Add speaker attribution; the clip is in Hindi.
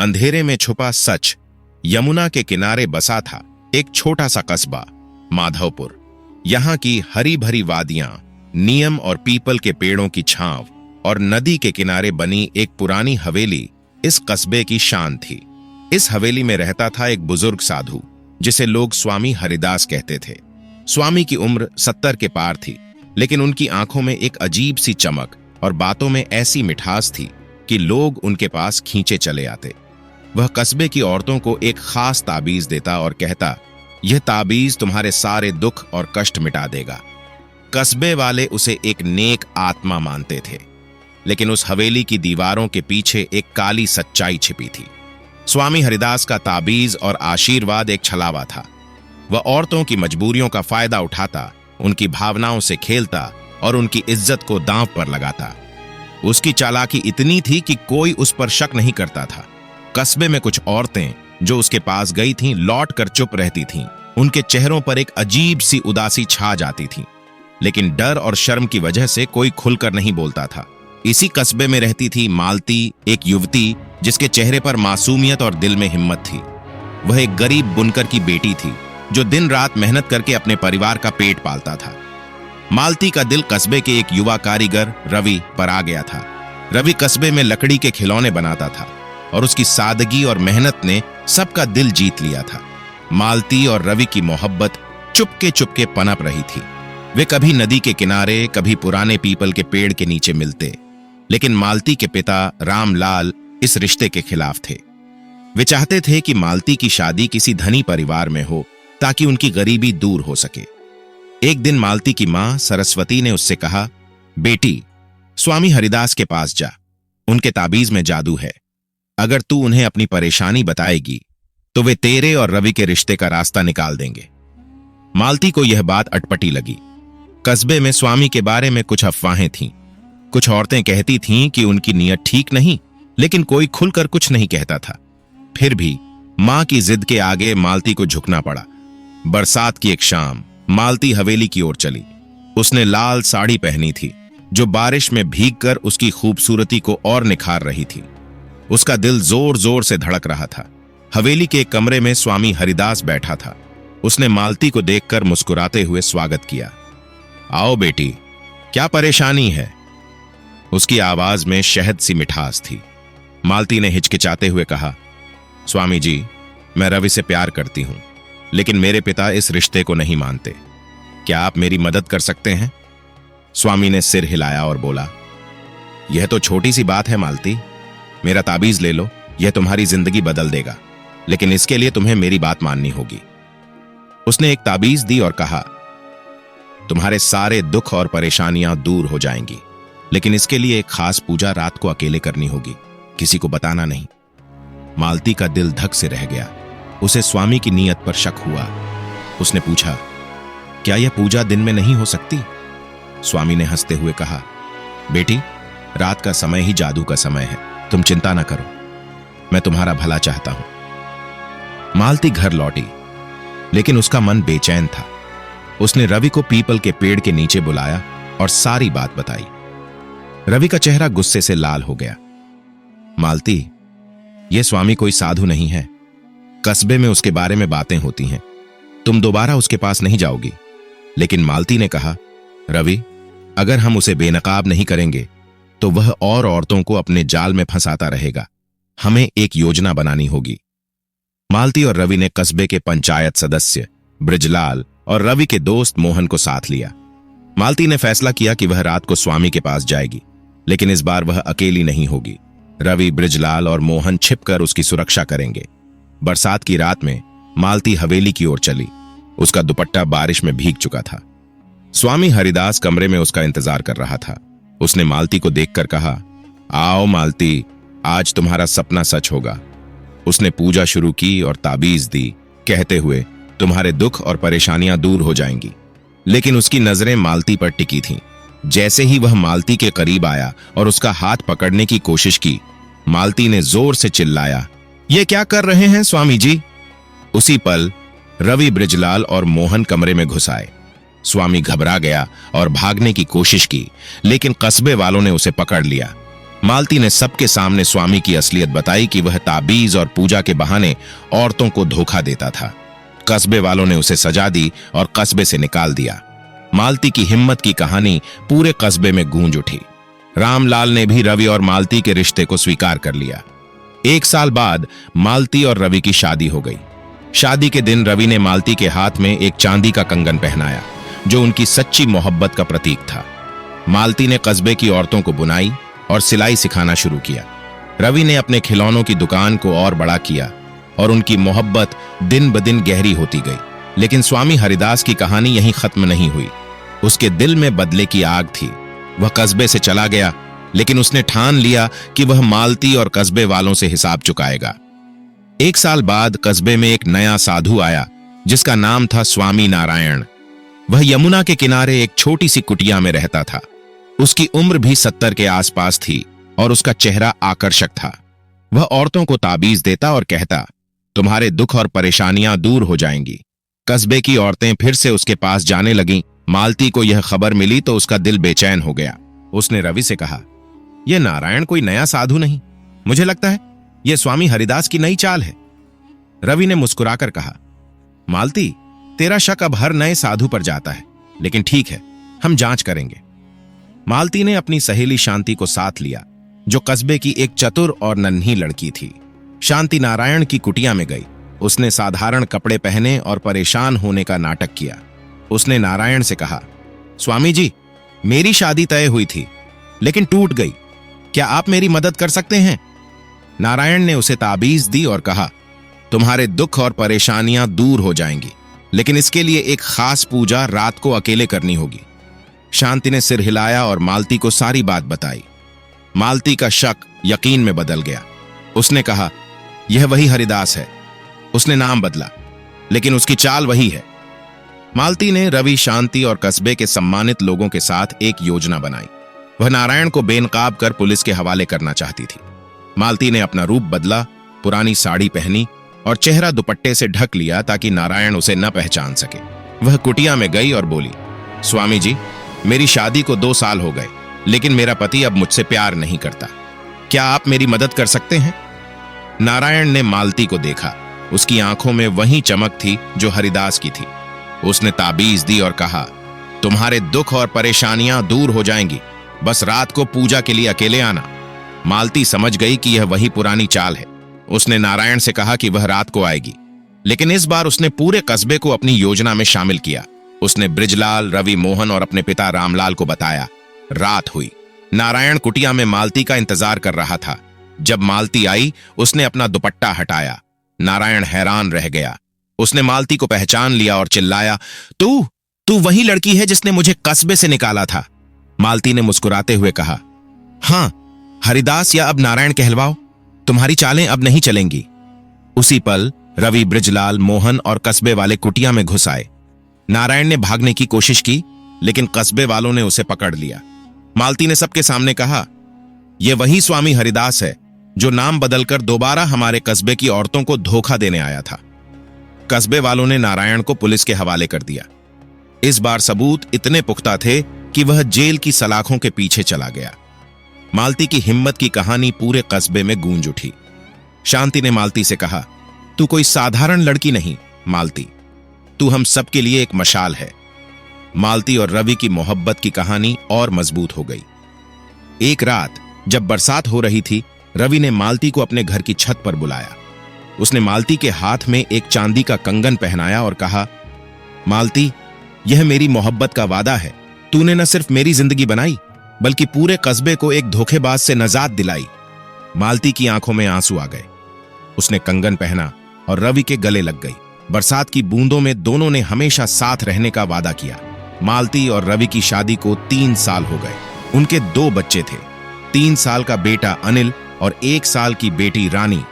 Speaker 1: अंधेरे में छुपा सच। यमुना के किनारे बसा था एक छोटा सा कस्बा, माधवपुर। यहाँ की हरी भरी वादियां, नीम और पीपल के पेड़ों की छांव और नदी के किनारे बनी एक पुरानी हवेली इस कस्बे की शान थी। इस हवेली में रहता था एक बुजुर्ग साधु जिसे लोग स्वामी हरिदास कहते थे। स्वामी की उम्र 70 के पार थी, लेकिन उनकी आंखों में एक अजीब सी चमक और बातों में ऐसी मिठास थी कि लोग उनके पास खींचे चले आते। वह कस्बे की औरतों को एक खास ताबीज देता और कहता, यह ताबीज तुम्हारे सारे दुख और कष्ट मिटा देगा। कस्बे वाले उसे एक नेक आत्मा मानते थे, लेकिन उस हवेली की दीवारों के पीछे एक काली सच्चाई छिपी थी। स्वामी हरिदास का ताबीज और आशीर्वाद एक छलावा था। वह औरतों की मजबूरियों का फायदा उठाता, उनकी भावनाओं से खेलता और उनकी इज्जत को दांव पर लगाता। उसकी चालाकी इतनी थी कि कोई उस पर शक नहीं करता था। कस्बे में कुछ औरतें जो उसके पास गई थीं, लौट कर चुप रहती थीं। उनके चेहरों पर एक अजीब सी उदासी छा जाती थी, लेकिन डर और शर्म की वजह से कोई खुलकर नहीं बोलता था। इसी कस्बे में रहती थी मालती, एक युवती जिसके चेहरे पर मासूमियत और दिल में हिम्मत थी। वह एक गरीब बुनकर की बेटी थी जो दिन रात मेहनत करके अपने परिवार का पेट पालता था। मालती का दिल कस्बे के एक युवा कारीगर रवि पर आ गया था। रवि कस्बे में लकड़ी के खिलौने बनाता था और उसकी सादगी और मेहनत ने सबका दिल जीत लिया था। मालती और रवि की मोहब्बत चुपके पनप रही थी। वे कभी नदी के किनारे, कभी पुराने पीपल के पेड़ के नीचे मिलते, लेकिन मालती के पिता रामलाल इस रिश्ते के खिलाफ थे। वे चाहते थे कि मालती की शादी किसी धनी परिवार में हो ताकि उनकी गरीबी दूर हो सके। एक दिन मालती की मां सरस्वती ने उससे कहा, बेटी, स्वामी हरिदास के पास जा, उनके ताबीज में जादू है। अगर तू उन्हें अपनी परेशानी बताएगी तो वे तेरे और रवि के रिश्ते का रास्ता निकाल देंगे। मालती को यह बात अटपटी लगी। कस्बे में स्वामी के बारे में कुछ अफवाहें थीं। कुछ औरतें कहती थीं कि उनकी नीयत ठीक नहीं, लेकिन कोई खुलकर कुछ नहीं कहता था। फिर भी मां की जिद के आगे मालती को झुकना पड़ा। बरसात की एक शाम मालती हवेली की ओर चली। उसने लाल साड़ी पहनी थी जो बारिश में भीगकर उसकी खूबसूरती को और निखार रही थी। उसका दिल जोर जोर से धड़क रहा था। हवेली के एक कमरे में स्वामी हरिदास बैठा था। उसने मालती को देखकर मुस्कुराते हुए स्वागत किया। आओ बेटी, क्या परेशानी है? उसकी आवाज में शहद सी मिठास थी। मालती ने हिचकिचाते हुए कहा, स्वामी जी, मैं रवि से प्यार करती हूं, लेकिन मेरे पिता इस रिश्ते को नहीं मानते। क्या आप मेरी मदद कर सकते हैं? स्वामी ने सिर हिलाया और बोला, यह तो छोटी सी बात है मालती। मेरा ताबीज ले लो, यह तुम्हारी जिंदगी बदल देगा, लेकिन इसके लिए तुम्हें मेरी बात माननी होगी। उसने एक ताबीज दी और कहा, तुम्हारे सारे दुख और परेशानियां दूर हो जाएंगी, लेकिन इसके लिए एक खास पूजा रात को अकेले करनी होगी, किसी को बताना नहीं। मालती का दिल धक से रह गया। उसे स्वामी की नीयत पर शक हुआ। उसने पूछा, क्या यह पूजा दिन में नहीं हो सकती? स्वामी ने हंसते हुए कहा, बेटी, रात का समय ही जादू का समय है, तुम चिंता ना करो, मैं तुम्हारा भला चाहता हूं। मालती घर लौटी, लेकिन उसका मन बेचैन था। उसने रवि को पीपल के पेड़ के नीचे बुलाया और सारी बात बताई। रवि का चेहरा गुस्से से लाल हो गया। मालती, यह स्वामी कोई साधु नहीं है। कस्बे में उसके बारे में बातें होती हैं, तुम दोबारा उसके पास नहीं जाओगी। लेकिन मालती ने कहा, रवि, अगर हम उसे बेनकाब नहीं करेंगे तो वह और औरतों को अपने जाल में फंसाता रहेगा। हमें एक योजना बनानी होगी। मालती और रवि ने कस्बे के पंचायत सदस्य ब्रिजलाल और रवि के दोस्त मोहन को साथ लिया। मालती ने फैसला किया कि वह रात को स्वामी के पास जाएगी, लेकिन इस बार वह अकेली नहीं होगी। रवि, ब्रिजलाल और मोहन छिपकर उसकी सुरक्षा करेंगे। बरसात की रात में मालती हवेली की ओर चली। उसका दुपट्टा बारिश में भीग चुका था। स्वामी हरिदास कमरे में उसका इंतजार कर रहा था। उसने मालती को देखकर कहा, आओ मालती, आज तुम्हारा सपना सच होगा। उसने पूजा शुरू की और ताबीज दी, कहते हुए, तुम्हारे दुख और परेशानियां दूर हो जाएंगी। लेकिन उसकी नजरें मालती पर टिकी थीं। जैसे ही वह मालती के करीब आया और उसका हाथ पकड़ने की कोशिश की, मालती ने जोर से चिल्लाया, ये क्या कर रहे हैं स्वामी जी? उसी पल रवि, ब्रिजलाल और मोहन कमरे में घुस आए। स्वामी घबरा गया और भागने की कोशिश की, लेकिन कस्बे वालों ने उसे पकड़ लिया। मालती ने सबके सामने स्वामी की असलियत बताई कि वह ताबीज और पूजा के बहाने औरतों को धोखा देता था। कस्बे वालों ने उसे सजा दी और कस्बे से निकाल दिया। मालती की हिम्मत की कहानी पूरे कस्बे में गूंज उठी। रामलाल ने भी रवि और मालती के रिश्ते को स्वीकार कर लिया। 1 साल बाद मालती और रवि की शादी हो गई। शादी के दिन रवि ने मालती के हाथ में एक चांदी का कंगन पहनाया, जो उनकी सच्ची मोहब्बत का प्रतीक था। मालती ने कस्बे की औरतों को बुनाई और सिलाई सिखाना शुरू किया। रवि ने अपने खिलौनों की दुकान को और बड़ा किया और उनकी मोहब्बत दिन ब दिन गहरी होती गई। लेकिन स्वामी हरिदास की कहानी यहीं खत्म नहीं हुई। उसके दिल में बदले की आग थी। वह कस्बे से चला गया, लेकिन उसने ठान लिया कि वह मालती और कस्बे वालों से हिसाब चुकाएगा। 1 साल बाद कस्बे में एक नया साधु आया, जिसका नाम था स्वामी नारायण। वह यमुना के किनारे एक छोटी सी कुटिया में रहता था। उसकी उम्र भी 70 के आसपास थी और उसका चेहरा आकर्षक था। वह औरतों को ताबीज देता और कहता, तुम्हारे दुख और परेशानियां दूर हो जाएंगी। कस्बे की औरतें फिर से उसके पास जाने लगीं। मालती को यह खबर मिली तो उसका दिल बेचैन हो गया। उसने रवि से कहा, यह नारायण कोई नया साधु नहीं, मुझे लगता है यह स्वामी हरिदास की नई चाल है। रवि ने मुस्कुराकर कहा, मालती, तेरा शक अब हर नए साधु पर जाता है, लेकिन ठीक है, हम जांच करेंगे। मालती ने अपनी सहेली शांति को साथ लिया, जो कस्बे की एक चतुर और नन्ही लड़की थी। शांति नारायण की कुटिया में गई। उसने साधारण कपड़े पहने और परेशान होने का नाटक किया। उसने नारायण से कहा, स्वामी जी, मेरी शादी तय हुई थी लेकिन टूट गई, क्या आप मेरी मदद कर सकते हैं? नारायण ने उसे ताबीज दी और कहा, तुम्हारे दुख और परेशानियां दूर हो जाएंगी, लेकिन इसके लिए एक खास पूजा रात को अकेले करनी होगी। शांति ने सिर हिलाया और मालती को सारी बात बताई। मालती का शक यकीन में बदल गया। उसने कहा, यह वही हरिदास है। उसने नाम बदला, लेकिन उसकी चाल वही है। मालती ने रवि, शांति और कस्बे के सम्मानित लोगों के साथ एक योजना बनाई। वह नारायण को बेनकाब कर पुलिस के हवाले करना चाहती थी। मालती ने अपना रूप बदला, पुरानी साड़ी पहनी और चेहरा दुपट्टे से ढक लिया ताकि नारायण उसे न पहचान सके। वह कुटिया में गई और बोली, स्वामी जी, मेरी शादी को 2 साल हो गए, लेकिन मेरा पति अब मुझसे प्यार नहीं करता। क्या आप मेरी मदद कर सकते हैं? नारायण ने मालती को देखा। उसकी आंखों में वही चमक थी जो हरिदास की थी। उसने ताबीज दी और कहा, तुम्हारे दुख और परेशानियां दूर हो जाएंगी, बस रात को पूजा के लिए अकेले आना। मालती समझ गई कि यह वही पुरानी चाल है। उसने नारायण से कहा कि वह रात को आएगी, लेकिन इस बार उसने पूरे कस्बे को अपनी योजना में शामिल किया। उसने बृजलाल, रवि, मोहन और अपने पिता रामलाल को बताया। रात हुई। नारायण कुटिया में मालती का इंतजार कर रहा था। जब मालती आई, उसने अपना दुपट्टा हटाया। नारायण हैरान रह गया। उसने मालती को पहचान लिया और चिल्लाया, तू वही लड़की है जिसने मुझे कस्बे से निकाला था। मालती ने मुस्कुराते हुए कहा, हां, हरिदास या अब नारायण कहलवाओ, तुम्हारी चालें अब नहीं चलेंगी। उसी पल रवि, बृजलाल, मोहन और कस्बे वाले कुटिया में घुस आए। नारायण ने भागने की कोशिश की, लेकिन कस्बे वालों ने उसे पकड़ लिया। मालती ने सबके सामने कहा, यह वही स्वामी हरिदास है जो नाम बदलकर दोबारा हमारे कस्बे की औरतों को धोखा देने आया था। कस्बे वालों ने नारायण को पुलिस के हवाले कर दिया। इस बार सबूत इतने पुख्ता थे कि वह जेल की सलाखों के पीछे चला गया। मालती की हिम्मत की कहानी पूरे कस्बे में गूंज उठी। शांति ने मालती से कहा, तू कोई साधारण लड़की नहीं मालती, तू हम सबके लिए एक मशाल है। मालती और रवि की मोहब्बत की कहानी और मजबूत हो गई। एक रात जब बरसात हो रही थी, रवि ने मालती को अपने घर की छत पर बुलाया। उसने मालती के हाथ में एक चांदी का कंगन पहनाया और कहा, मालती, यह मेरी मोहब्बत का वादा है। तूने न सिर्फ मेरी जिंदगी बनाई, बल्कि पूरे कस्बे को एक धोखेबाज से निजात दिलाई। मालती की आंखों में आंसू आ गए। उसने कंगन पहना और रवि के गले लग गई। बरसात की बूंदों में दोनों ने हमेशा साथ रहने का वादा किया। मालती और रवि की शादी को 3 साल हो गए। उनके 2 बच्चे थे, 3 साल का बेटा अनिल और 1 साल की बेटी रानी।